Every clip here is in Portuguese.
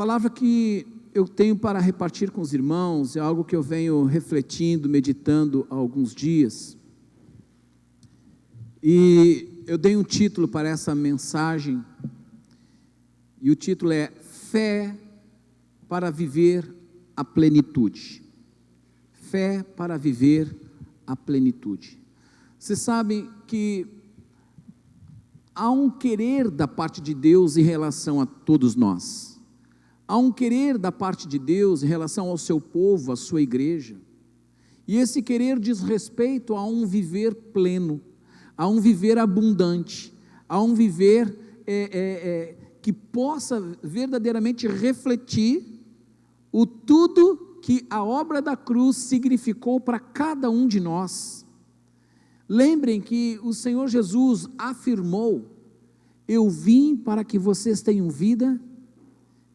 palavra que eu tenho para repartir com os irmãos é algo que eu venho refletindo, meditando há alguns dias. E eu dei um título para essa mensagem, e o título é Fé para viver a plenitude. Fé para viver a plenitude. Vocês sabem que há um querer da parte de Deus em relação a todos nós. Há um querer da parte de Deus em relação ao seu povo, à sua igreja. E esse querer diz respeito a um viver pleno, a um viver abundante, a um viver que possa verdadeiramente refletir o tudo que a obra da cruz significou para cada um de nós. Lembrem que o Senhor Jesus afirmou: eu vim para que vocês tenham vida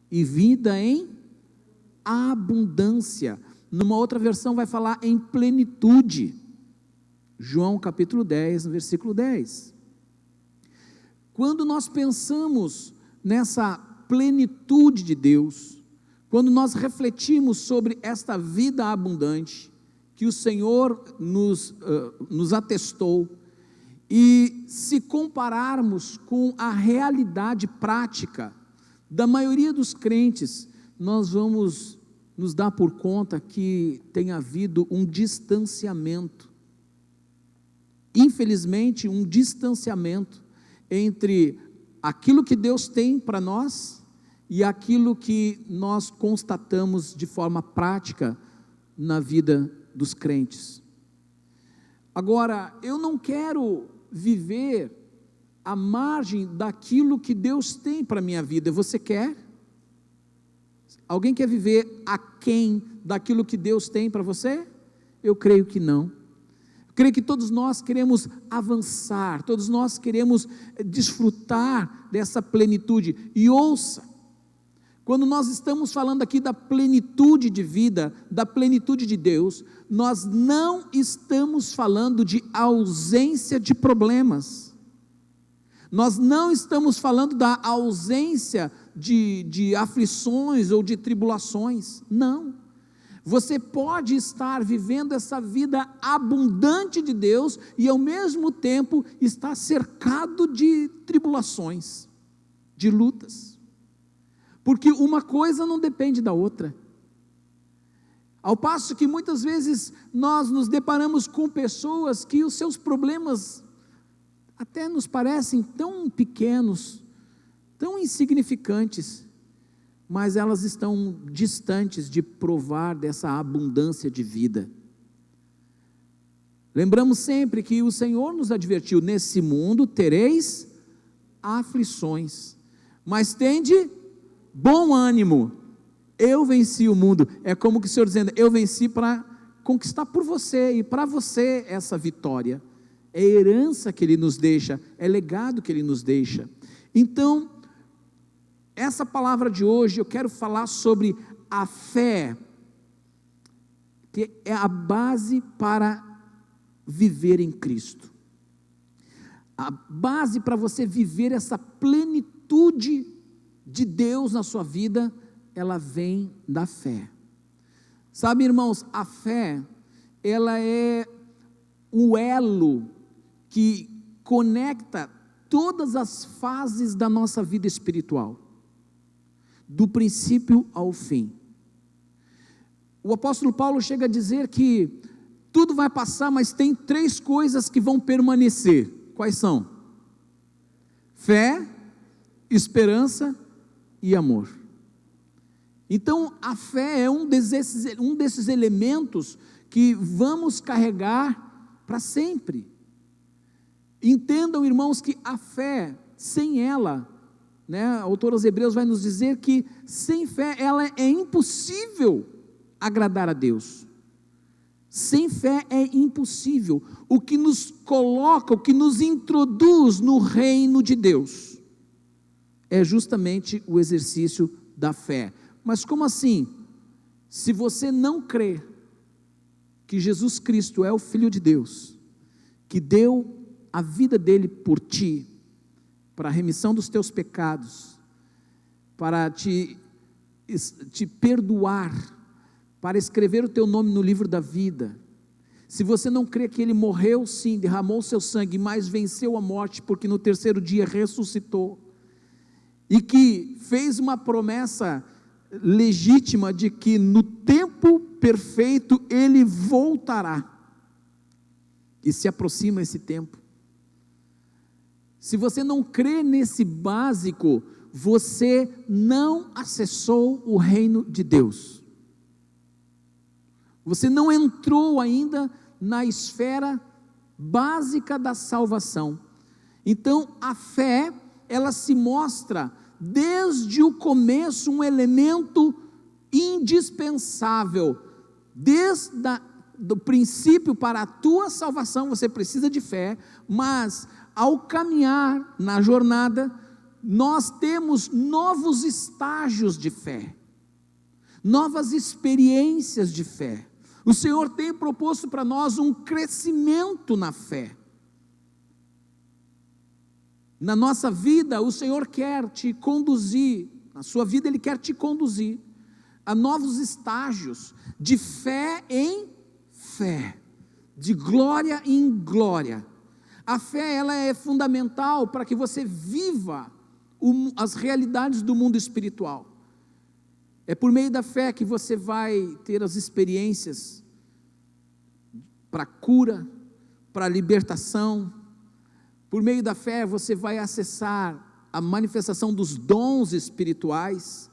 e vida em abundância. Numa outra versão vai falar em plenitude. João capítulo 10, versículo 10. Quando nós pensamos nessa plenitude de Deus, quando nós refletimos sobre esta vida abundante que o Senhor nos atestou, e se compararmos com a realidade prática da maioria dos crentes, nós vamos nos dar por conta que tem havido um distanciamento, infelizmente um distanciamento entre aquilo que Deus tem para nós e aquilo que nós constatamos de forma prática na vida dos crentes. Agora, eu não quero viver à margem daquilo que Deus tem para a minha vida. Você quer? Alguém quer viver aquém daquilo que Deus tem para você? Eu creio que não. Eu creio que todos nós queremos avançar, todos nós queremos desfrutar dessa plenitude. E ouça, quando nós estamos falando aqui da plenitude de vida, da plenitude de Deus, nós não estamos falando de ausência de problemas. Nós não estamos falando da ausência de aflições ou de tribulações, não. Você pode estar vivendo essa vida abundante de Deus e ao mesmo tempo estar cercado de tribulações, de lutas, porque uma coisa não depende da outra. Ao passo que muitas vezes nós nos deparamos com pessoas que os seus problemas até nos parecem tão pequenos, tão insignificantes, mas elas estão distantes de provar dessa abundância de vida. Lembramos sempre que o Senhor nos advertiu: nesse mundo tereis aflições, mas tende bom ânimo, eu venci o mundo. É como que o Senhor dizendo: eu venci para conquistar por você e para você essa vitória. É herança que Ele nos deixa, é legado que Ele nos deixa. Então, essa palavra de hoje eu quero falar sobre a fé, que é a base para viver em Cristo. A base para você viver essa plenitude de Deus na sua vida, ela vem da fé. Sabe, irmãos, a fé, ela é o elo que conecta todas as fases da nossa vida espiritual, do princípio ao fim. O apóstolo Paulo chega a dizer que tudo vai passar, mas tem 3 coisas que vão permanecer. Quais são? Fé, esperança e amor. Então a fé é um desses elementos que vamos carregar para sempre. Entendam, irmãos, que a fé, sem ela, a autora aos Hebreus vai nos dizer que sem fé ela é impossível agradar a Deus. Sem fé é impossível. O que nos coloca, o que nos introduz no reino de Deus é justamente o exercício da fé. Mas como assim? Se você não crê que Jesus Cristo é o Filho de Deus, que deu a vida dele por ti, para a remissão dos teus pecados, para te te perdoar, para escrever o teu nome no livro da vida, se você não crê que Ele morreu sim, derramou o seu sangue, mas venceu a morte, porque no terceiro dia ressuscitou, e que fez uma promessa legítima de que no tempo perfeito Ele voltará, e se aproxima esse tempo. Se você não crê nesse básico, você não acessou o reino de Deus, você não entrou ainda na esfera básica da salvação. Então a fé, ela se mostra desde o começo um elemento indispensável, desde do princípio para a tua salvação você precisa de fé, mas ao caminhar na jornada, nós temos novos estágios de fé, novas experiências de fé. O Senhor tem proposto para nós um crescimento na fé. Na nossa vida, o Senhor quer te conduzir, na sua vida Ele quer te conduzir a novos estágios, de fé em fé, de glória em glória. A fé, ela é fundamental para que você viva as realidades do mundo espiritual. É por meio da fé que você vai ter as experiências para cura, para libertação. Por meio da fé você vai acessar a manifestação dos dons espirituais.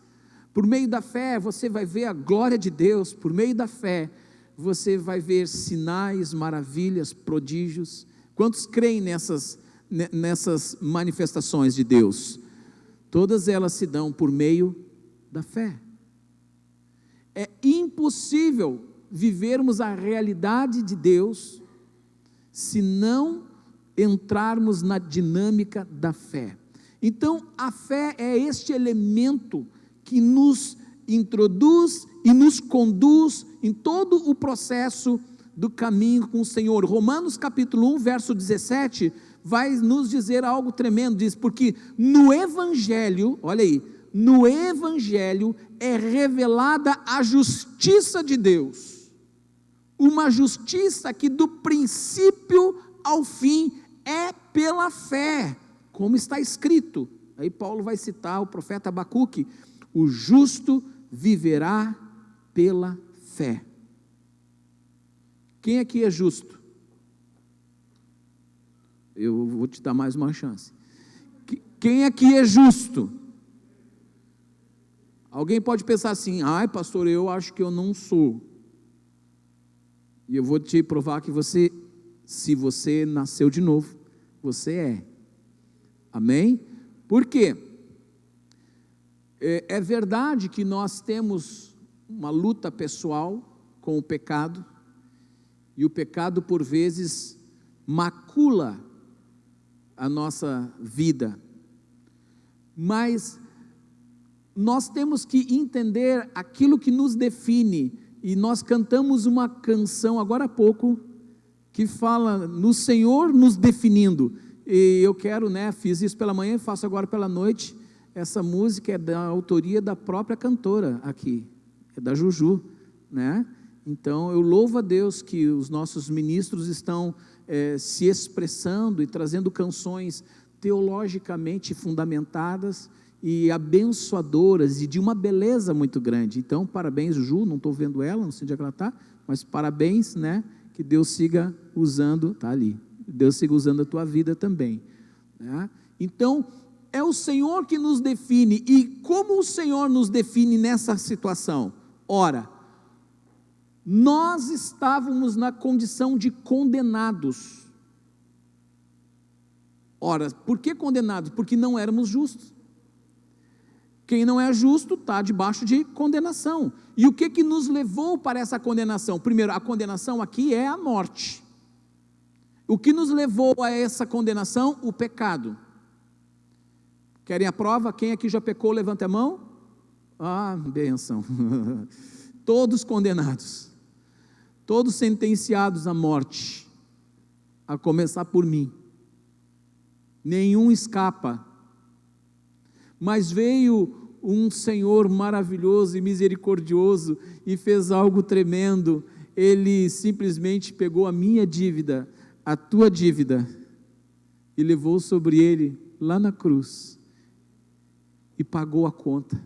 Por meio da fé você vai ver a glória de Deus. Por meio da fé você vai ver sinais, maravilhas, prodígios. Quantos creem nessas manifestações de Deus? Todas elas se dão por meio da fé. É impossível vivermos a realidade de Deus se não entrarmos na dinâmica da fé. Então a fé é este elemento que nos introduz e nos conduz em todo o processo do caminho com o Senhor. Romanos capítulo 1, verso 17, vai nos dizer algo tremendo, diz, porque no Evangelho, olha aí, no Evangelho é revelada a justiça de Deus, uma justiça que do princípio ao fim é pela fé, como está escrito. Aí Paulo vai citar o profeta Abacuque: o justo viverá pela fé. Quem aqui é justo? Eu vou te dar mais uma chance. Quem aqui é justo? Alguém pode pensar assim: ai pastor, eu acho que eu não sou. E eu vou te provar que você, se você nasceu de novo, você é. Amém? Por quê? É verdade que nós temos uma luta pessoal com o pecado, e o pecado por vezes macula a nossa vida, mas nós temos que entender aquilo que nos define, e nós cantamos uma canção agora há pouco, que fala no Senhor nos definindo, e eu quero, fiz isso pela manhã e faço agora pela noite. Essa música é da autoria da própria cantora aqui, é da Juju, Então eu louvo a Deus que os nossos ministros estão se expressando e trazendo canções teologicamente fundamentadas e abençoadoras e de uma beleza muito grande. Então parabéns, Juju, não estou vendo ela, não sei onde é que ela está, mas parabéns, que Deus siga usando, está ali, Deus siga usando a tua vida também, Então é o Senhor que nos define. E como o Senhor nos define nessa situação? Ora, nós estávamos na condição de condenados. Ora, por que condenados? Porque não éramos justos. Quem não é justo está debaixo de condenação. E o que nos levou para essa condenação? Primeiro, a condenação aqui é a morte. O que nos levou a essa condenação? O pecado. Querem a prova? Quem aqui já pecou, levanta a mão. Ah, bênção. Todos condenados, todos sentenciados à morte, a começar por mim. Nenhum escapa. Mas veio um Senhor maravilhoso e misericordioso e fez algo tremendo. Ele simplesmente pegou a minha dívida, a tua dívida, e levou sobre ele lá na cruz e pagou a conta.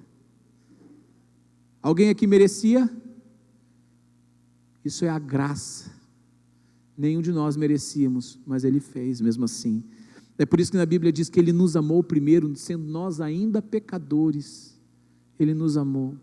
Alguém aqui merecia? Isso é a graça. Nenhum de nós merecíamos, mas Ele fez mesmo assim. É por isso que na Bíblia diz que Ele nos amou primeiro, sendo nós ainda pecadores. Ele nos amou.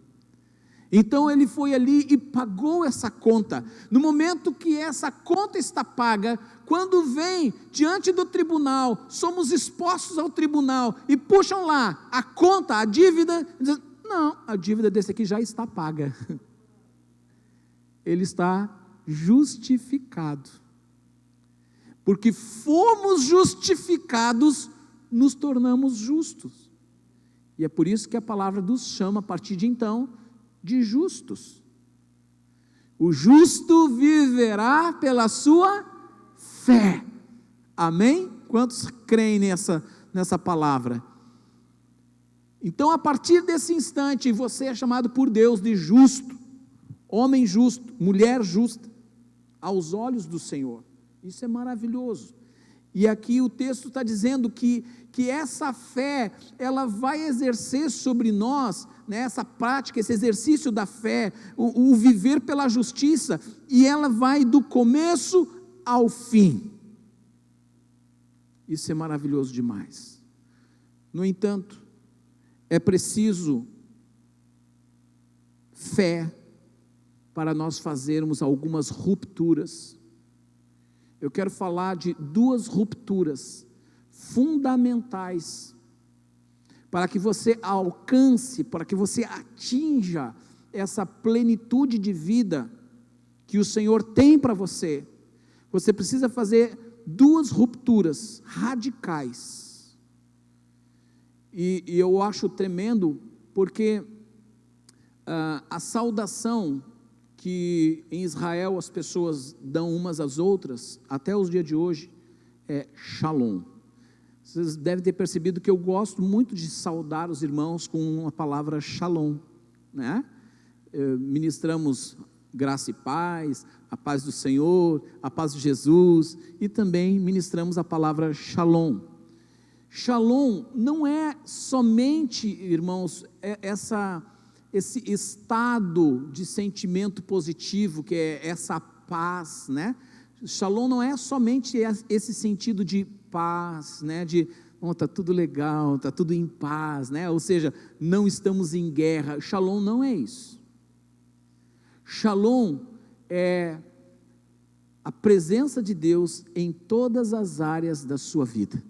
Então Ele foi ali e pagou essa conta. No momento que essa conta está paga, quando vem diante do tribunal, somos expostos ao tribunal e puxam lá a conta, a dívida, dizem, não, a dívida desse aqui já está paga. Ele está justificado. Porque fomos justificados, nos tornamos justos. E é por isso que a palavra nos chama, a partir de então, de justos. O justo viverá pela sua fé. Amém? Quantos creem nessa palavra? Então, a partir desse instante, você é chamado por Deus de justo, homem justo, mulher justa, aos olhos do Senhor. Isso é maravilhoso. E aqui o texto está dizendo que essa fé, ela vai exercer sobre nós, né, essa prática, esse exercício da fé, o viver pela justiça, e ela vai do começo ao fim. Isso é maravilhoso demais. No entanto, é preciso fé para nós fazermos algumas rupturas. Eu quero falar de duas rupturas fundamentais para que você alcance, para que você atinja essa plenitude de vida que o Senhor tem para você. Você precisa fazer duas rupturas radicais. E eu acho tremendo, porque a saudação que em Israel as pessoas dão umas às outras, até os dias de hoje, é Shalom. Vocês devem ter percebido que eu gosto muito de saudar os irmãos com a palavra Shalom, né? Ministramos graça e paz, a paz do Senhor, a paz de Jesus, e também ministramos a palavra Shalom. Shalom não é somente, irmãos, esse estado de sentimento positivo, que é essa paz, né? Shalom não é somente esse sentido de paz, né? De, está tudo legal, está tudo em paz, né? Ou seja, não estamos em guerra. Shalom não é isso. Shalom é a presença de Deus em todas as áreas da sua vida.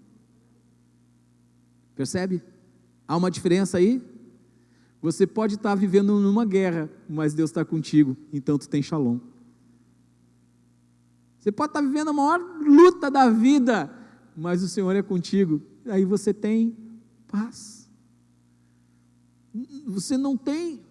Percebe? Há uma diferença aí? Você pode estar vivendo numa guerra, mas Deus está contigo, então tu tem Shalom. Você pode estar vivendo a maior luta da vida, mas o Senhor é contigo, aí você tem paz. Você não tem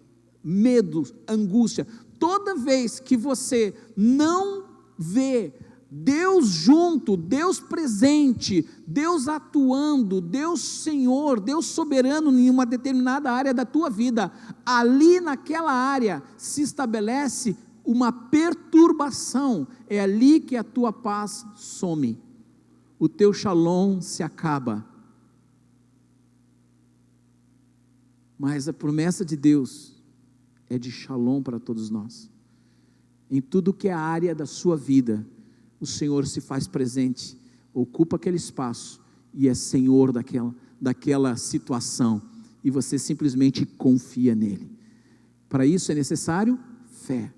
medo, angústia. Toda vez que você não vê Deus junto, Deus presente, Deus atuando, Deus Senhor, Deus soberano em uma determinada área da tua vida, ali naquela área se estabelece uma perturbação, é ali que a tua paz some, o teu Shalom se acaba. Mas a promessa de Deus é de Shalom para todos nós. Em tudo que é a área da sua vida, o Senhor se faz presente, ocupa aquele espaço e é Senhor daquela situação, e você simplesmente confia nele. Para isso é necessário fé.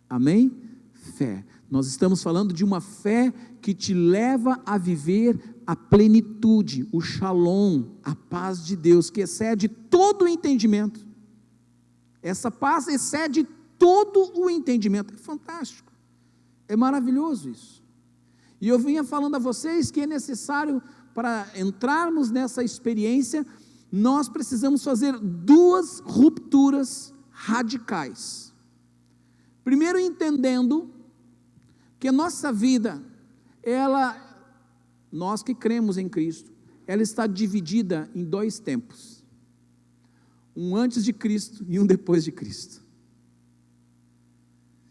Amém? Fé. Nós estamos falando de uma fé que te leva a viver a plenitude, o Shalom, a paz de Deus, que excede todo o entendimento. Essa paz excede todo o entendimento. É fantástico. É maravilhoso isso. E eu vinha falando a vocês que é necessário, para entrarmos nessa experiência, nós precisamos fazer duas rupturas radicais. Primeiro, entendendo que a nossa vida, nós que cremos em Cristo, ela está dividida em dois tempos. um antes de Cristo e um depois de Cristo.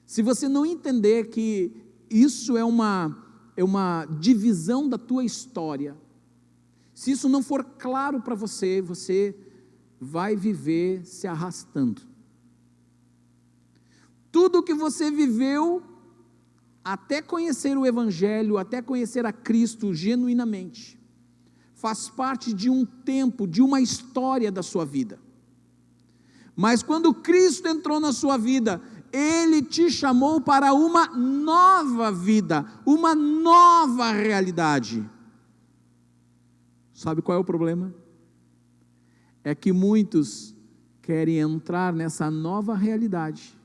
Se você não entender que isso é uma divisão da tua história, se isso não for claro para você, você vai viver se arrastando. Tudo que você viveu até conhecer o Evangelho, até conhecer a Cristo genuinamente, faz parte de um tempo, de uma história da sua vida. Mas quando Cristo entrou na sua vida, Ele te chamou para uma nova vida, uma nova realidade. Sabe qual é o problema? É que muitos querem entrar nessa nova realidade,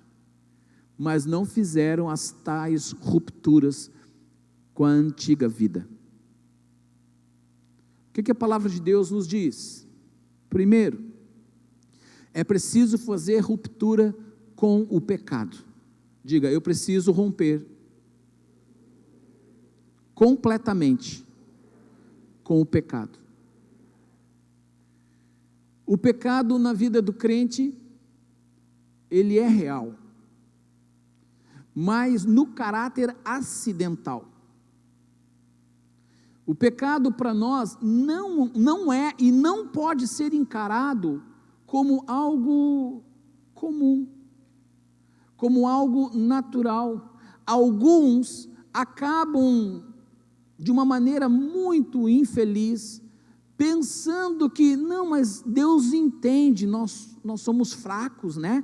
mas não fizeram as tais rupturas com a antiga vida. O que a palavra de Deus nos diz? Primeiro, é preciso fazer ruptura com o pecado. Diga, eu preciso romper completamente com o pecado. O pecado na vida do crente, ele é real, mas no caráter acidental. O pecado para nós não é e não pode ser encarado como algo comum, como algo natural. Alguns acabam de uma maneira muito infeliz, pensando que, não, mas Deus entende, nós somos fracos, né?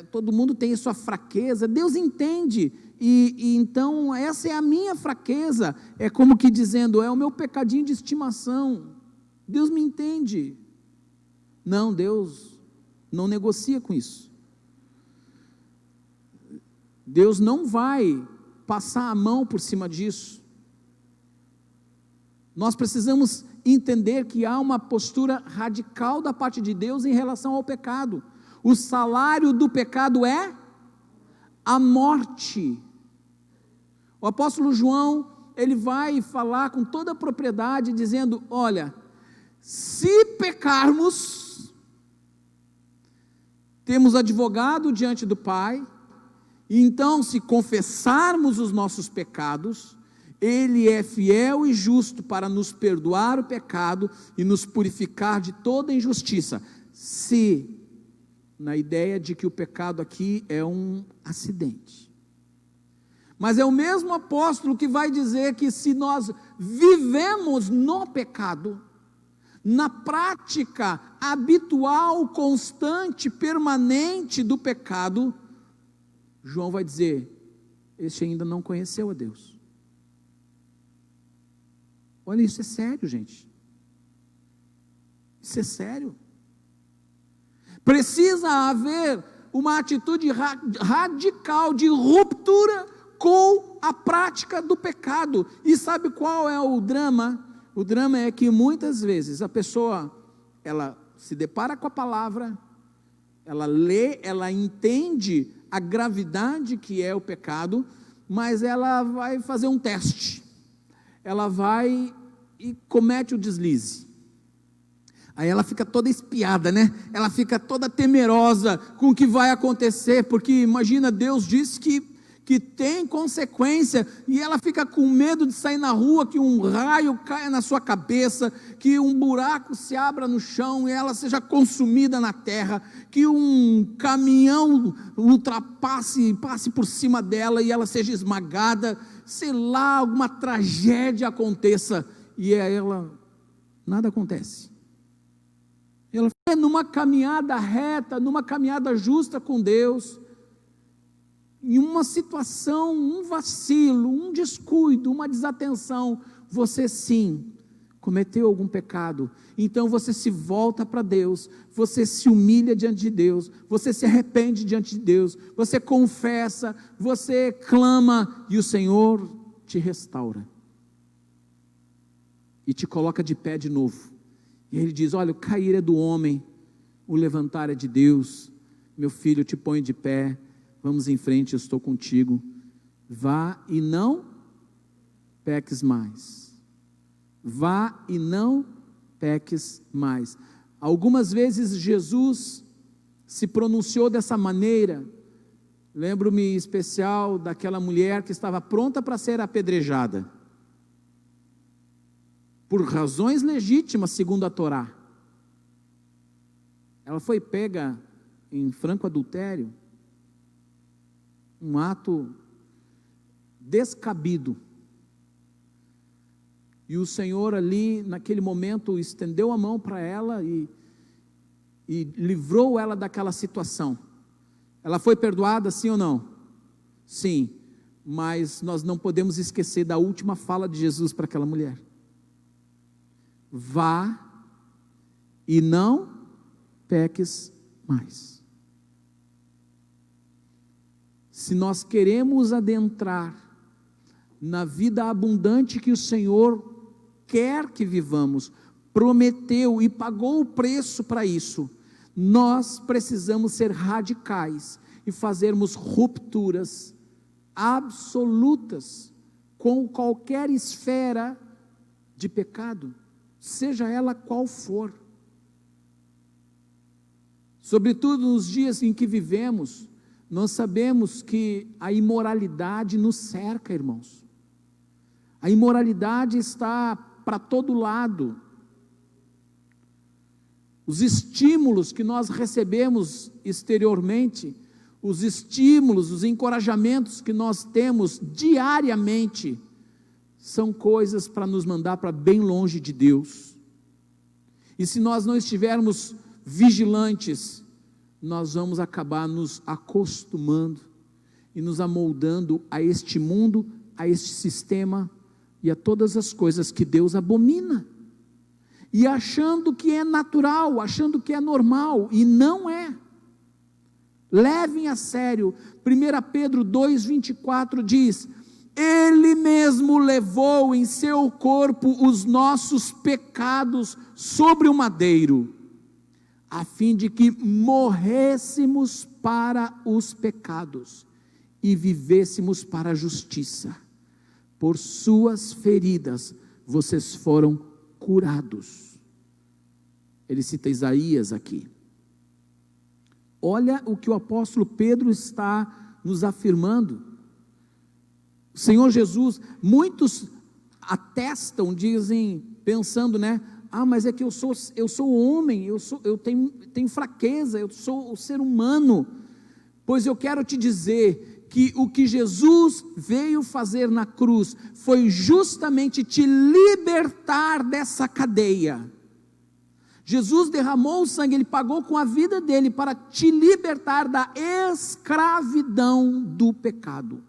Todo mundo tem a sua fraqueza, Deus entende, e então essa é a minha fraqueza, é como que dizendo, é o meu pecadinho de estimação, Deus me entende. Não, Deus não negocia com isso. Deus não vai passar a mão por cima disso. Nós precisamos entender que há uma postura radical da parte de Deus em relação ao pecado. O salário do pecado é a morte. O apóstolo João, ele vai falar com toda a propriedade, dizendo, olha, se pecarmos, temos advogado diante do Pai, e então se confessarmos os nossos pecados, Ele é fiel e justo para nos perdoar o pecado e nos purificar de toda injustiça. Se, na ideia de que o pecado aqui é um acidente. Mas é o mesmo apóstolo que vai dizer que se nós vivemos no pecado, na prática habitual, constante, permanente do pecado, João vai dizer, este ainda não conheceu a Deus. Olha, isso é sério, gente. Isso é sério. Precisa haver uma atitude radical de ruptura com a prática do pecado. E sabe qual é o drama? O drama é que muitas vezes a pessoa, ela se depara com a palavra, ela lê, ela entende a gravidade que é o pecado, mas ela vai fazer um teste. Ela vai e comete o deslize. Aí ela fica toda espiada, né? Ela fica toda temerosa com o que vai acontecer, porque imagina, Deus disse que tem consequência, e ela fica com medo de sair na rua, que um raio caia na sua cabeça, que um buraco se abra no chão e ela seja consumida na terra, que um caminhão passe por cima dela e ela seja esmagada, sei lá, alguma tragédia aconteça, e a ela nada acontece. Ela fica numa caminhada reta, numa caminhada justa com Deus, em uma situação, um vacilo, um descuido, uma desatenção, você sim cometeu algum pecado, então você se volta para Deus, você se humilha diante de Deus, você se arrepende diante de Deus, você confessa, você clama, e o Senhor te restaura, e te coloca de pé de novo, e Ele diz, olha, o cair é do homem, o levantar é de Deus, meu filho, eu te ponho de pé, vamos em frente, eu estou contigo, vá e não peques mais, vá e não peques mais. Algumas vezes Jesus se pronunciou dessa maneira. Lembro-me em especial daquela mulher que estava pronta para ser apedrejada, por razões legítimas segundo a Torá. Ela foi pega em franco adultério, um ato descabido, e o Senhor ali naquele momento estendeu a mão para ela e livrou ela daquela situação. Ela foi perdoada, sim ou não? Sim, mas nós não podemos esquecer da última fala de Jesus para aquela mulher: vá e não peques mais. Se nós queremos adentrar na vida abundante que o Senhor quer que vivamos, prometeu e pagou o preço para isso, nós precisamos ser radicais e fazermos rupturas absolutas com qualquer esfera de pecado, seja ela qual for. Sobretudo nos dias em que vivemos, nós sabemos que a imoralidade nos cerca, irmãos. A imoralidade está para todo lado. Os estímulos que nós recebemos exteriormente, os estímulos, os encorajamentos que nós temos diariamente, são coisas para nos mandar para bem longe de Deus. E se nós não estivermos vigilantes, nós vamos acabar nos acostumando e nos amoldando a este mundo, a este sistema e a todas as coisas que Deus abomina, e achando que é natural, achando que é normal, e não é. Levem a sério. 1 Pedro 2,24 diz: Ele mesmo levou em seu corpo os nossos pecados sobre o madeiro, a fim de que morrêssemos para os pecados e vivêssemos para a justiça. Por suas feridas vocês foram curados. Ele cita Isaías aqui. Olha o que o apóstolo Pedro está nos afirmando. O Senhor Jesus, muitos atestam, dizem, pensando, mas é que eu sou homem, eu tenho fraqueza, eu sou o ser humano. Pois eu quero te dizer que o que Jesus veio fazer na cruz foi justamente te libertar dessa cadeia. Jesus derramou o sangue, Ele pagou com a vida dEle para te libertar da escravidão do pecado.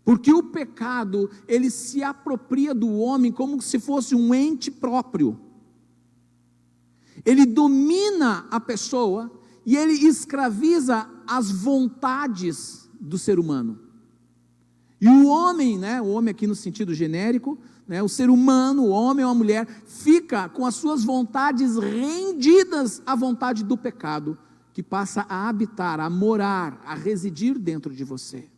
Porque o pecado, ele se apropria do homem como se fosse um ente próprio. Ele domina a pessoa e ele escraviza as vontades do ser humano. E o homem, o homem aqui no sentido genérico, o ser humano, o homem ou a mulher, fica com as suas vontades rendidas à vontade do pecado, que passa a habitar, a morar, a residir dentro de você.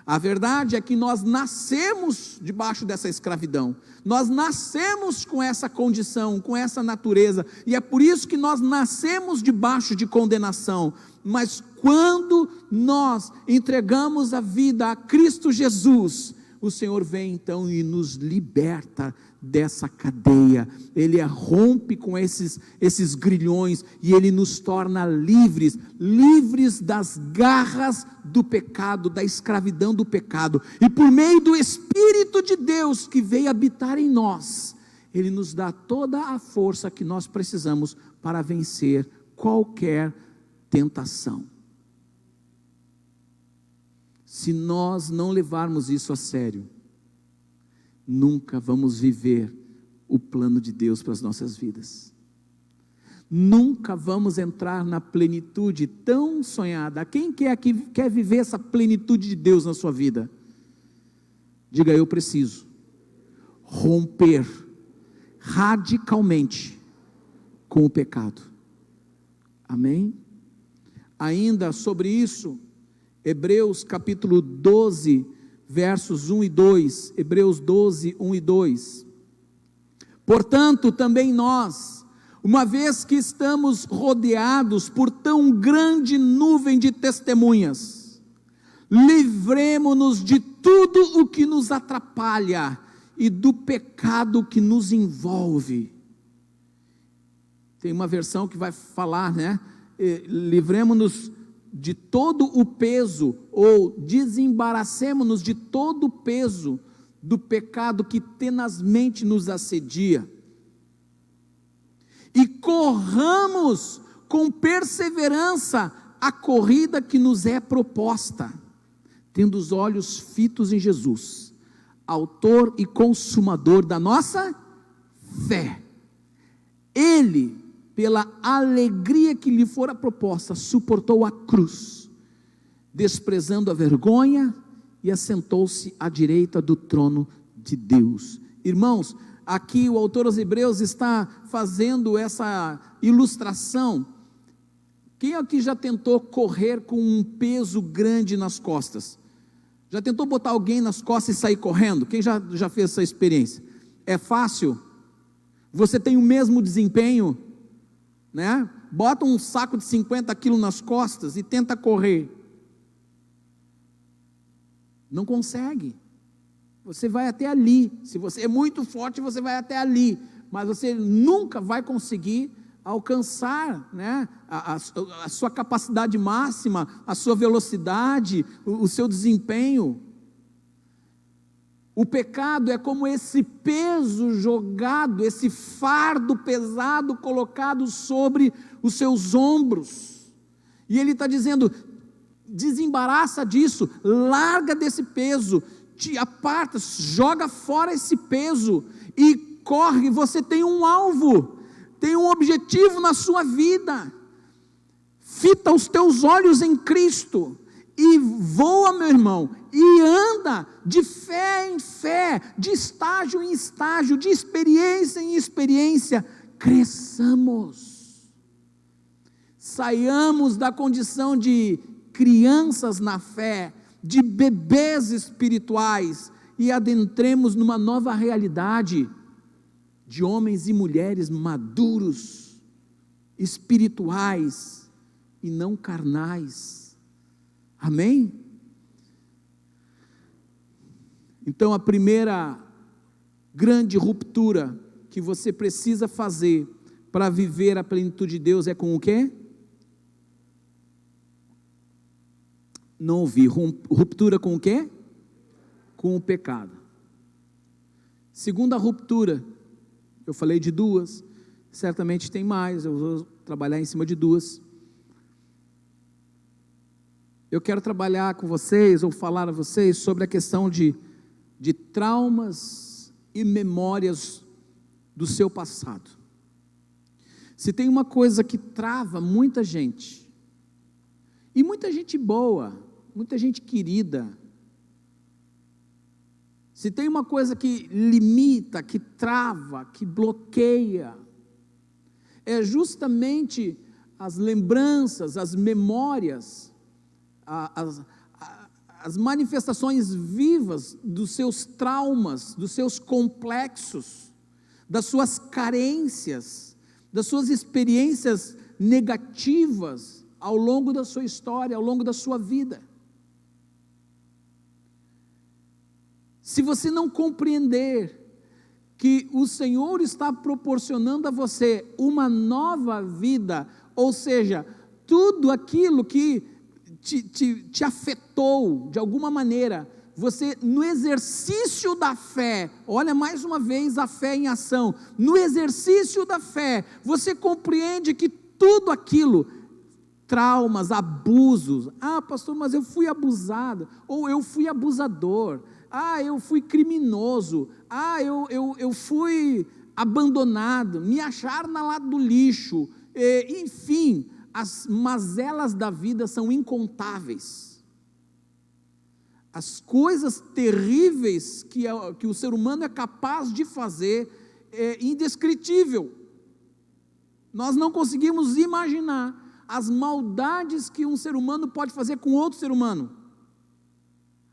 A verdade é que nós nascemos debaixo dessa escravidão, nós nascemos com essa condição, com essa natureza, e é por isso que nós nascemos debaixo de condenação. Mas quando nós entregamos a vida a Cristo Jesus, o Senhor vem então e nos liberta dessa cadeia. Ele rompe com esses grilhões e Ele nos torna livres das garras do pecado, da escravidão do pecado. E por meio do Espírito de Deus que veio habitar em nós, Ele nos dá toda a força que nós precisamos para vencer qualquer tentação. Se nós não levarmos isso a sério, nunca vamos viver o plano de Deus para as nossas vidas. Nunca vamos entrar na plenitude tão sonhada. Quem quer viver essa plenitude de Deus na sua vida? Diga: eu preciso romper radicalmente com o pecado. Amém? Ainda sobre isso, Hebreus capítulo 12, versos 1 e 2, Hebreus 12, 1 e 2. Portanto, também nós, uma vez que estamos rodeados por tão grande nuvem de testemunhas, livremo-nos de tudo o que nos atrapalha e do pecado que nos envolve. Tem uma versão que vai falar, né? Livremo-nos de todo o peso, ou desembaracemo-nos de todo o peso do pecado que tenazmente nos assedia, e corramos com perseverança a corrida que nos é proposta, tendo os olhos fitos em Jesus, autor e consumador da nossa fé. Ele, pela alegria que lhe fora proposta, suportou a cruz, desprezando a vergonha, e assentou-se à direita do trono de Deus. Irmãos, aqui o autor aos Hebreus está fazendo essa ilustração. Quem aqui já tentou correr com um peso grande nas costas? Já tentou botar alguém nas costas e sair correndo? Quem já fez essa experiência? É fácil? Você tem o mesmo desempenho, né? Bota um saco de 50 quilos nas costas e tenta correr. Não consegue. Você vai até ali. Se você é muito forte, você vai até ali, mas você nunca vai conseguir alcançar, né, a sua capacidade máxima, a sua velocidade, o seu desempenho. O pecado é como esse peso jogado, esse fardo pesado colocado sobre os seus ombros, e ele está dizendo: desembaraça disso, larga desse peso, te aparta, joga fora esse peso e corre. Você tem um alvo, tem um objetivo na sua vida. Fita os teus olhos em Cristo e voa, meu irmão, e anda de fé em fé, de estágio em estágio, de experiência em experiência. Cresçamos, saiamos da condição de crianças na fé, de bebês espirituais, e adentremos numa nova realidade de homens e mulheres maduros, espirituais e não carnais. Amém? Então a primeira grande ruptura que você precisa fazer para viver a plenitude de Deus é com o quê? Não ouvi. Ruptura com o quê? Com o pecado. Segunda ruptura, eu falei de duas, certamente tem mais, eu vou trabalhar em cima de duas. Eu quero trabalhar com vocês, ou falar a vocês, sobre a questão de traumas e memórias do seu passado. Se tem uma coisa que trava muita gente, e muita gente boa, muita gente querida, se tem uma coisa que limita, que trava, que bloqueia, é justamente as lembranças, as memórias, as manifestações vivas dos seus traumas, dos seus complexos, das suas carências, das suas experiências negativas ao longo da sua história, ao longo da sua vida. Se você não compreender que o Senhor está proporcionando a você uma nova vida, ou seja, tudo aquilo que te afetou de alguma maneira, você no exercício da fé, olha mais uma vez a fé em ação, no exercício da fé, você compreende que tudo aquilo, traumas, abusos, pastor, mas eu fui abusado, ou eu fui abusador, eu fui criminoso, eu fui abandonado, me acharam na lata do lixo, enfim, as mazelas da vida são incontáveis, as coisas terríveis que o ser humano é capaz de fazer é indescritível. Nós não conseguimos imaginar as maldades que um ser humano pode fazer com outro ser humano.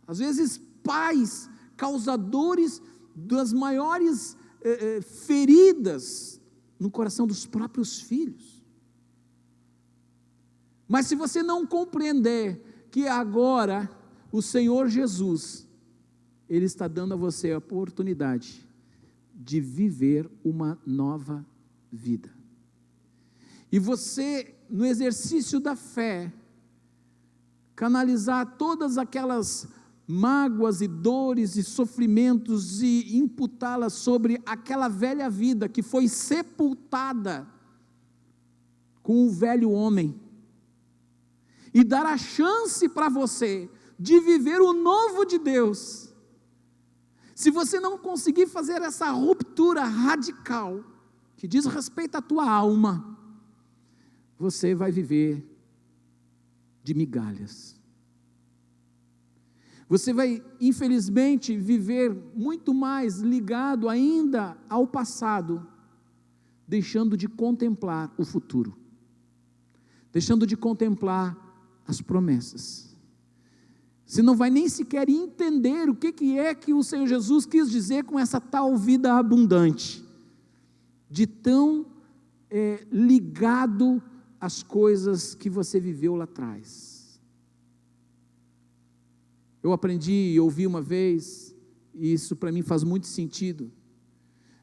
Às vezes pais, causadores das maiores feridas no coração dos próprios filhos. Mas se você não compreender que agora o Senhor Jesus, Ele está dando a você a oportunidade de viver uma nova vida. E você, no exercício da fé, canalizar todas aquelas mágoas e dores e sofrimentos e imputá-las sobre aquela velha vida que foi sepultada com o velho homem, e dar a chance para você de viver o novo de Deus. Se você não conseguir fazer essa ruptura radical, que diz respeito à tua alma, você vai viver de migalhas. Você vai, infelizmente, viver muito mais ligado ainda ao passado, deixando de contemplar o futuro, deixando de contemplar as promessas. Você não vai nem sequer entender o que é que o Senhor Jesus quis dizer com essa tal vida abundante, de tão ligado às coisas que você viveu lá atrás. Eu aprendi e ouvi uma vez, e isso para mim faz muito sentido,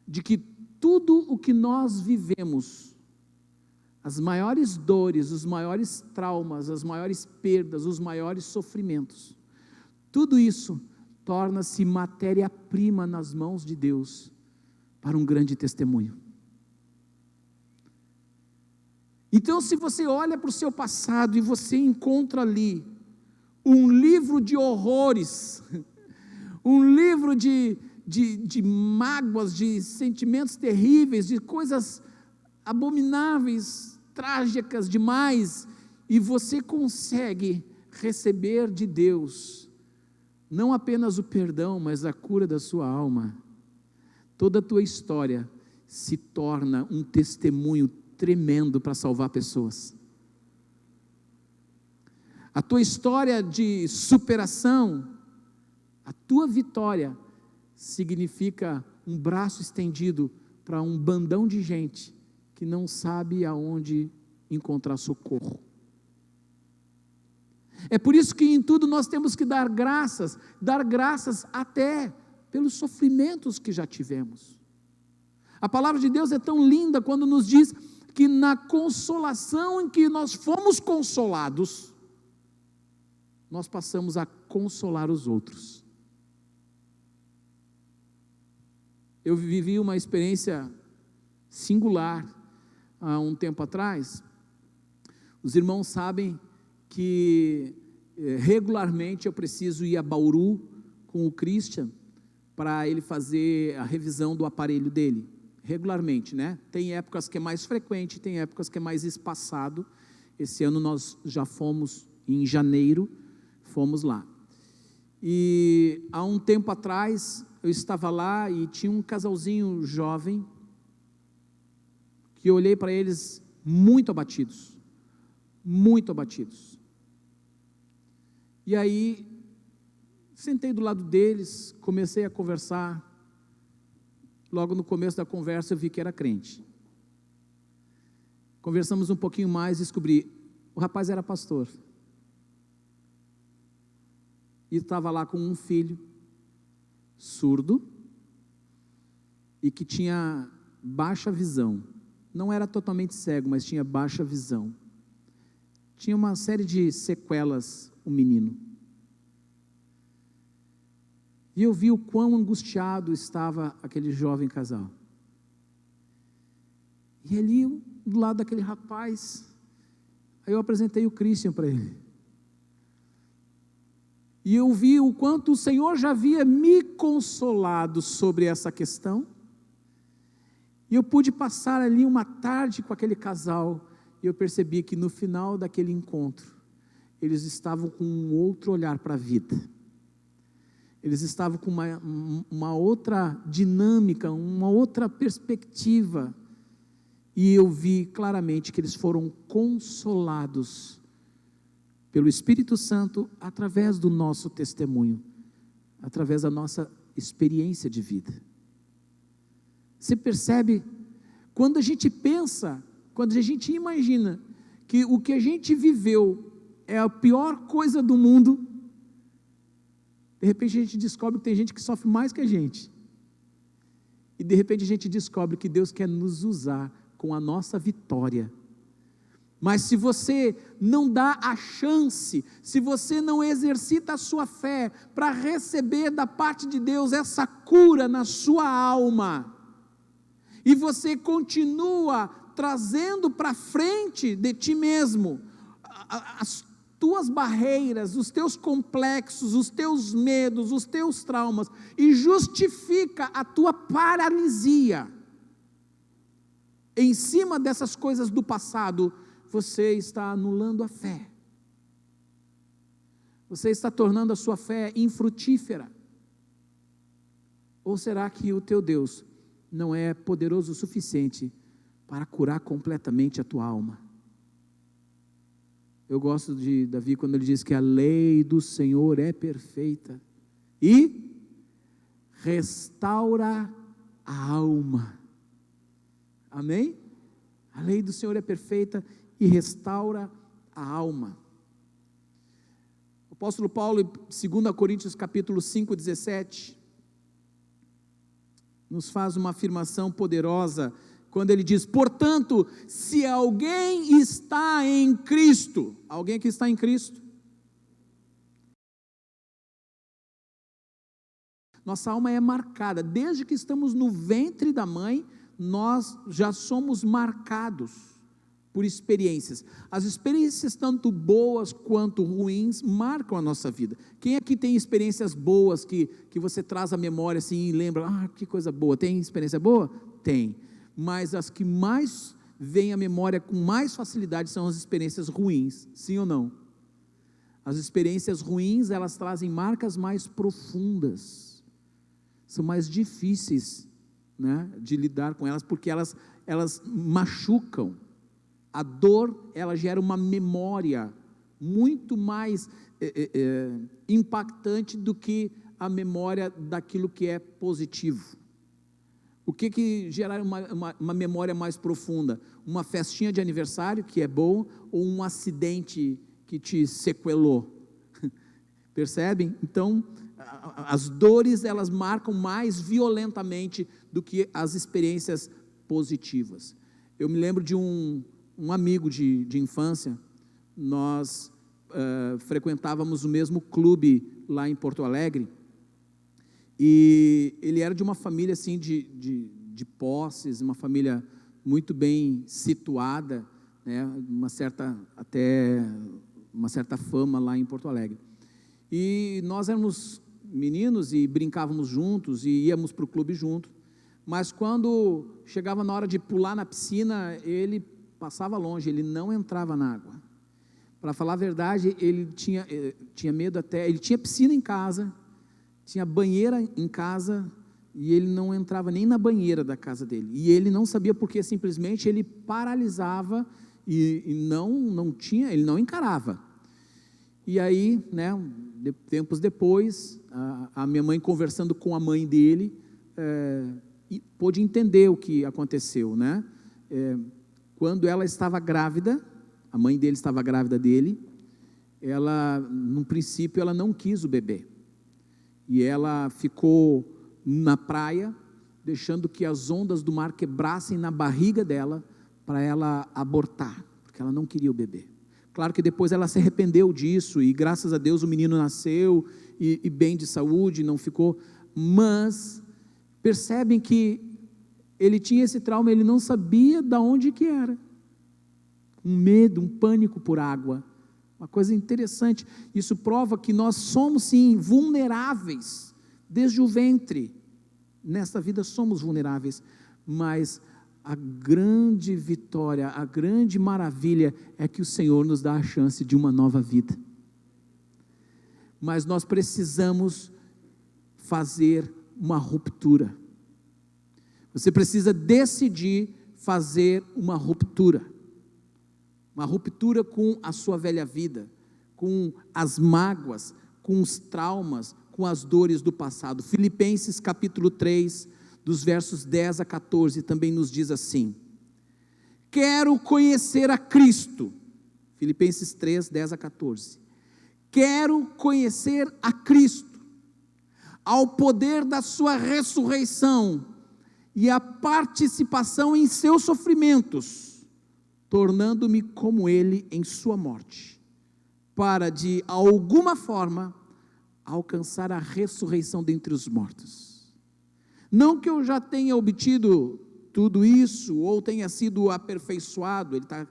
de que tudo o que nós vivemos, as maiores dores, os maiores traumas, as maiores perdas, os maiores sofrimentos, tudo isso torna-se matéria-prima nas mãos de Deus para um grande testemunho. Então, se você olha para o seu passado e você encontra ali um livro de horrores, um livro de mágoas, de sentimentos terríveis, de coisas abomináveis, trágicas demais, e você consegue receber de Deus, não apenas o perdão, mas a cura da sua alma, toda a tua história se torna um testemunho tremendo para salvar pessoas. A tua história de superação, a tua vitória, significa um braço estendido para um bandão de gente que não sabe aonde encontrar socorro. É por isso que em tudo nós temos que dar graças até pelos sofrimentos que já tivemos. A palavra de Deus é tão linda quando nos diz que na consolação em que nós fomos consolados, nós passamos a consolar os outros. Eu vivi uma experiência singular há um tempo atrás. Os irmãos sabem que regularmente eu preciso ir a Bauru com o Christian para ele fazer a revisão do aparelho dele, regularmente, né? Tem épocas que é mais frequente, tem épocas que é mais espaçado. Esse ano nós já fomos em janeiro, fomos lá. E há um tempo atrás eu estava lá e tinha um casalzinho jovem, que eu olhei para eles muito abatidos, muito abatidos. E aí, sentei do lado deles, comecei a conversar. Logo no começo da conversa eu vi que era crente. Conversamos um pouquinho mais e descobri, o rapaz era pastor. E estava lá com um filho, surdo, e que tinha baixa visão. Não era totalmente cego, mas tinha baixa visão. Tinha uma série de sequelas, o menino. E eu vi o quão angustiado estava aquele jovem casal. E ali, do lado daquele rapaz, aí eu apresentei o Christian para ele. E eu vi o quanto o Senhor já havia me consolado sobre essa questão. E eu pude passar ali uma tarde com aquele casal, e eu percebi que no final daquele encontro, eles estavam com um outro olhar para a vida. Eles estavam com uma outra dinâmica, uma outra perspectiva. E eu vi claramente que eles foram consolados pelo Espírito Santo através do nosso testemunho, através da nossa experiência de vida. Você percebe Quando a gente pensa, quando a gente imagina que o que a gente viveu é a pior coisa do mundo, de repente a gente descobre que tem gente que sofre mais que a gente. E de repente a gente descobre que Deus quer nos usar com a nossa vitória. Mas se você não dá a chance, se você não exercita a sua fé para receber da parte de Deus essa cura na sua alma, e você continua trazendo para frente de ti mesmo as tuas barreiras, os teus complexos, os teus medos, os teus traumas, e justifica a tua paralisia em cima dessas coisas do passado, você está anulando a fé. Você está tornando a sua fé infrutífera. Ou será que o teu Deus não é poderoso o suficiente para curar completamente a tua alma? Eu gosto de Davi quando ele diz que a lei do Senhor é perfeita e restaura a alma. Amém? A lei do Senhor é perfeita e restaura a alma. O apóstolo Paulo, em 2 Coríntios capítulo 5, 17, nos faz uma afirmação poderosa, quando ele diz: portanto, se alguém está em Cristo, alguém que está em Cristo, nossa alma é marcada, desde que estamos no ventre da mãe, nós já somos marcados por experiências. As experiências tanto boas quanto ruins marcam a nossa vida. Quem aqui tem experiências boas que você traz à memória assim e lembra, que coisa boa, tem experiência boa? Tem, mas as que mais vêm à memória com mais facilidade são as experiências ruins, sim ou não? As experiências ruins, elas trazem marcas mais profundas, são mais difíceis, né, de lidar com elas, porque elas machucam. A dor, ela gera uma memória muito mais impactante do que a memória daquilo que é positivo. O que gera uma memória mais profunda? Uma festinha de aniversário, que é bom, ou um acidente que te sequelou? Percebem? Então, as dores, elas marcam mais violentamente do que as experiências positivas. Eu me lembro de um amigo de infância. Nós frequentávamos o mesmo clube lá em Porto Alegre, e ele era de uma família assim de posses, uma família muito bem situada, né, até uma certa fama lá em Porto Alegre. E nós éramos meninos e brincávamos juntos e íamos para o clube juntos, mas quando chegava na hora de pular na piscina, ele passava longe, ele não entrava na água. Para falar a verdade, ele tinha medo até, ele tinha piscina em casa, tinha banheira em casa, e ele não entrava nem na banheira da casa dele, e ele não sabia porque, simplesmente ele paralisava, e ele não encarava. E aí, né, tempos depois, a minha mãe, conversando com a mãe dele, pôde entender o que aconteceu, né? Quando ela estava grávida, a mãe dele estava grávida dele, no princípio, ela não quis o bebê, e ela ficou na praia, deixando que as ondas do mar quebrassem na barriga dela, para ela abortar, porque ela não queria o bebê. Claro que depois ela se arrependeu disso, e graças a Deus o menino nasceu, e bem de saúde, não ficou, mas percebem que ele tinha esse trauma, ele não sabia de onde que era, um medo, um pânico por água, uma coisa interessante. Isso prova que nós somos sim vulneráveis, desde o ventre, nesta vida somos vulneráveis, mas a grande vitória, a grande maravilha é que o Senhor nos dá a chance de uma nova vida, mas nós precisamos fazer uma ruptura. Você precisa decidir fazer uma ruptura com a sua velha vida, com as mágoas, com os traumas, com as dores do passado. Filipenses capítulo 3, dos versos 10 a 14, também nos diz assim: Quero conhecer a Cristo. Filipenses 3, 10 a 14. Quero conhecer a Cristo, ao poder da sua ressurreição e a participação em seus sofrimentos, tornando-me como ele em sua morte, para de alguma forma alcançar a ressurreição dentre os mortos. Não que eu já tenha obtido tudo isso, ou tenha sido aperfeiçoado, ele está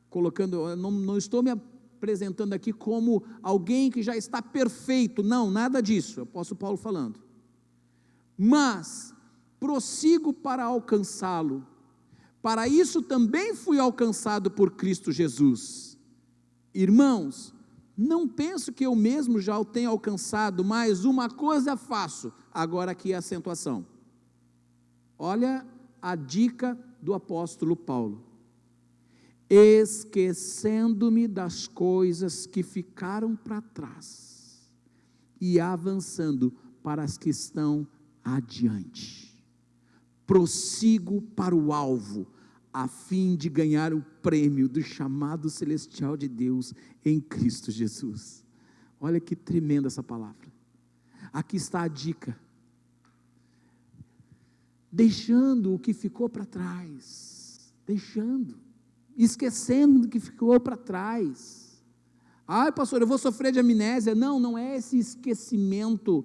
colocando, eu não estou me apresentando aqui como alguém que já está perfeito, não, nada disso, o apóstolo Paulo falando, mas prossigo para alcançá-lo. Para isso também fui alcançado por Cristo Jesus. Irmãos, não penso que eu mesmo já o tenha alcançado, mas uma coisa faço. Agora aqui é a acentuação. Olha a dica do apóstolo Paulo. Esquecendo-me das coisas que ficaram para trás e avançando para as que estão adiante. Prossigo para o alvo, a fim de ganhar o prêmio do chamado celestial de Deus em Cristo Jesus. Olha que tremenda essa palavra. Aqui está a dica. Deixando o que ficou para trás, esquecendo do que ficou para trás. Ai, pastor, eu vou sofrer de amnésia. Não, não é esse esquecimento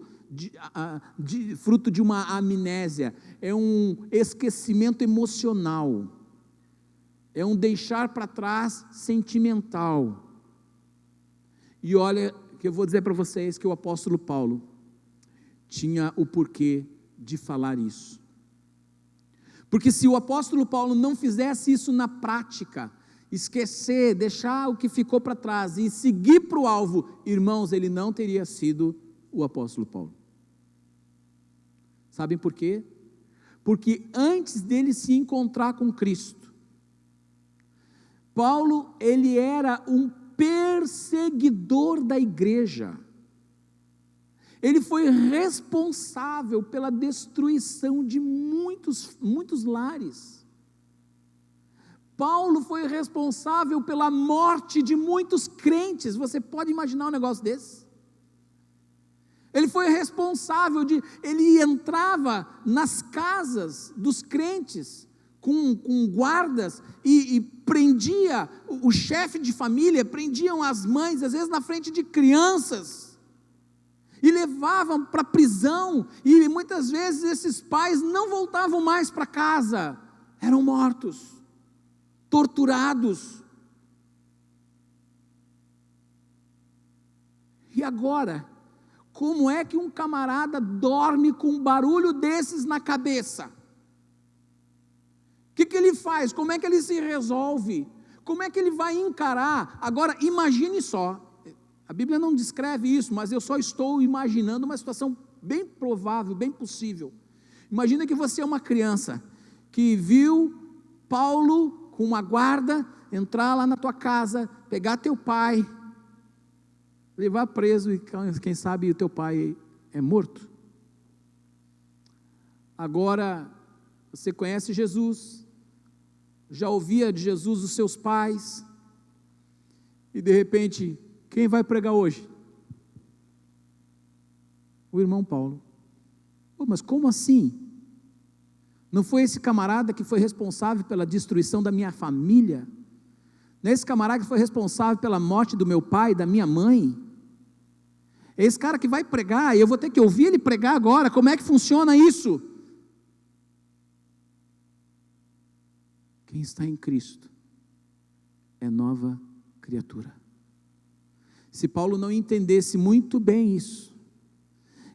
fruto de uma amnésia, é um esquecimento emocional, é um deixar para trás sentimental. E olha, que eu vou dizer para vocês que o apóstolo Paulo tinha o porquê de falar isso, porque se o apóstolo Paulo não fizesse isso na prática, esquecer, deixar o que ficou para trás e seguir para o alvo, irmãos, ele não teria sido o apóstolo Paulo. Sabem por quê? Porque antes dele se encontrar com Cristo, Paulo, ele era um perseguidor da igreja. Ele foi responsável pela destruição de muitos lares. Paulo foi responsável pela morte de muitos crentes. Você pode imaginar um negócio desse? Ele foi responsável ele entrava nas casas dos crentes com guardas e prendia o chefe de família, prendiam as mães, às vezes na frente de crianças, e levavam para a prisão, e muitas vezes esses pais não voltavam mais para casa, eram mortos, torturados. E agora, como é que um camarada dorme com um barulho desses na cabeça? O que ele faz? Como é que ele se resolve? Como é que ele vai encarar? Agora, imagine só, a Bíblia não descreve isso, mas eu só estou imaginando uma situação bem provável, bem possível. Imagina que você é uma criança, que viu Paulo com uma guarda, entrar lá na tua casa, pegar teu pai, levar preso e quem sabe o teu pai é morto. Agora, você conhece Jesus, já ouvia de Jesus os seus pais, e de repente, quem vai pregar hoje? O irmão Paulo. Mas como assim? Não foi esse camarada que foi responsável pela destruição da minha família? Não é esse camarada que foi responsável pela morte do meu pai e da minha mãe? É esse cara que vai pregar, e eu vou ter que ouvir ele pregar agora. Como é que funciona isso? Quem está em Cristo é nova criatura. Se Paulo não entendesse muito bem isso,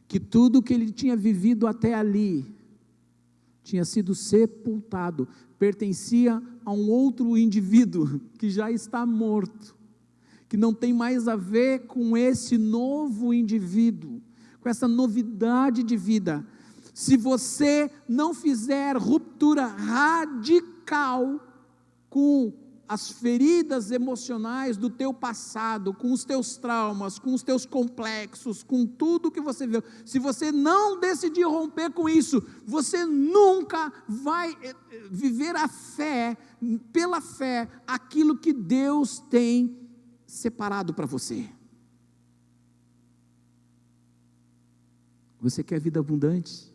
que tudo que ele tinha vivido até ali tinha sido sepultado, pertencia a um outro indivíduo que já está morto, que não tem mais a ver com esse novo indivíduo, com essa novidade de vida. Se você não fizer ruptura radical com as feridas emocionais do teu passado, com os teus traumas, com os teus complexos, com tudo que você viu, se você não decidir romper com isso, você nunca vai viver a fé, pela fé, aquilo que Deus tem separado para você. Você quer vida abundante?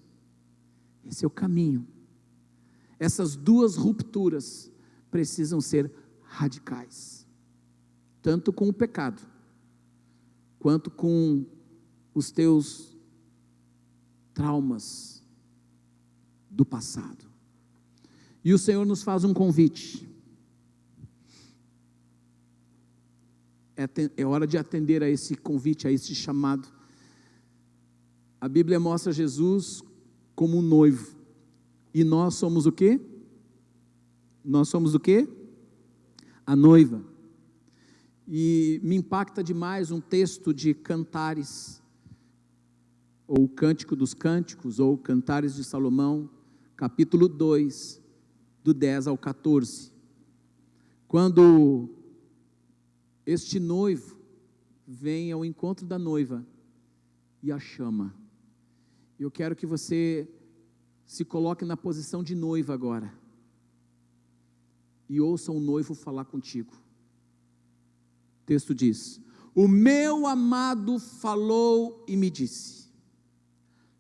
Esse é o caminho. Essas duas rupturas precisam ser radicais, tanto com o pecado, quanto com os teus traumas do passado. E o Senhor nos faz um convite. É hora de atender a esse convite, a esse chamado. A Bíblia mostra Jesus como um noivo, e nós somos o quê? Nós somos o quê? A noiva. E me impacta demais um texto de Cantares, ou Cântico dos Cânticos, ou Cantares de Salomão, capítulo 2, do 10 ao 14, quando este noivo vem ao encontro da noiva e a chama. Eu quero que você se coloque na posição de noiva agora e ouça o noivo falar contigo. O texto diz: o meu amado falou e me disse: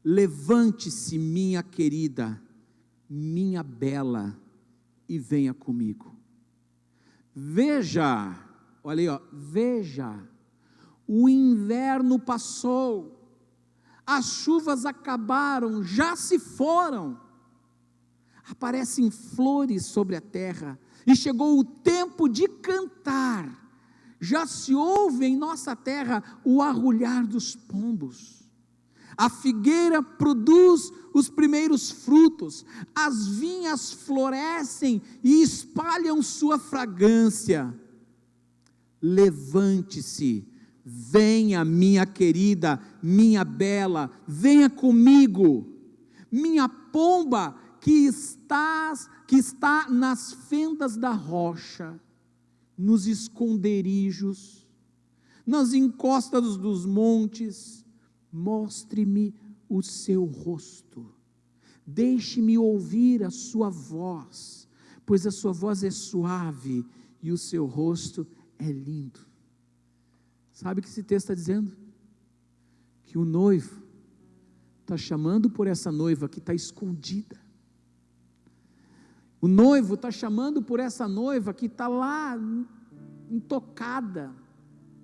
levante-se, minha querida, minha bela, e venha comigo. Veja, olha aí, veja, o inverno passou, as chuvas acabaram, já se foram, aparecem flores sobre a terra, e chegou o tempo de cantar. Já se ouve em nossa terra o arrulhar dos pombos. A figueira produz os primeiros frutos, as vinhas florescem e espalham sua fragrância. Levante-se, venha, minha querida, minha bela, venha comigo, minha pomba que está nas fendas da rocha, nos esconderijos, nas encostas dos montes. Mostre-me o seu rosto, deixe-me ouvir a sua voz, pois a sua voz é suave e o seu rosto é lindo. Sabe o que esse texto está dizendo? Que o noivo está chamando por essa noiva que está escondida. O noivo está chamando por essa noiva que está lá, intocada,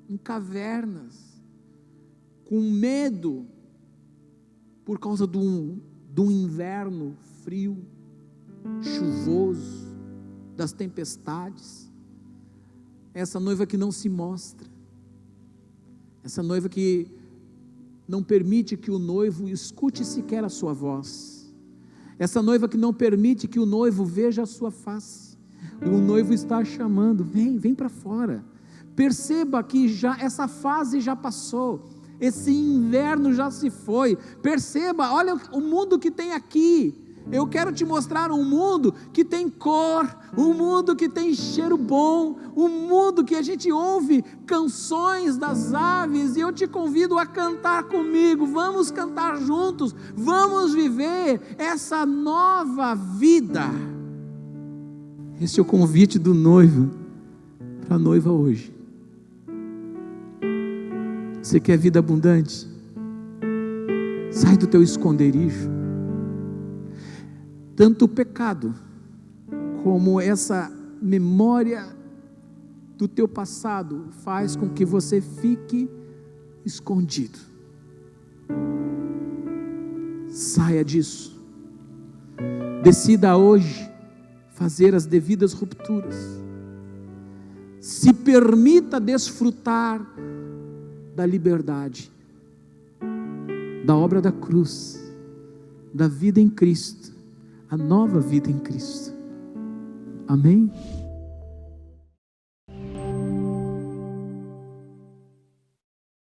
em cavernas, com medo, por causa de um inverno frio, chuvoso, das tempestades. Essa noiva que não se mostra, essa noiva que não permite que o noivo escute sequer a sua voz, essa noiva que não permite que o noivo veja a sua face. O noivo está chamando: vem para fora. Perceba que essa fase já passou, esse inverno já se foi. Perceba, olha o mundo que tem aqui. Eu quero te mostrar um mundo que tem cor, um mundo que tem cheiro bom, um mundo que a gente ouve canções das aves, e eu te convido a cantar comigo. Vamos cantar juntos, vamos viver essa nova vida. Esse é o convite do noivo para a noiva hoje. Você quer vida abundante? Sai do teu esconderijo. Tanto o pecado, como essa memória do teu passado, faz com que você fique escondido. Saia disso. Decida hoje fazer as devidas rupturas. Se permita desfrutar da liberdade, da obra da cruz, da vida em Cristo, a nova vida em Cristo. Amém?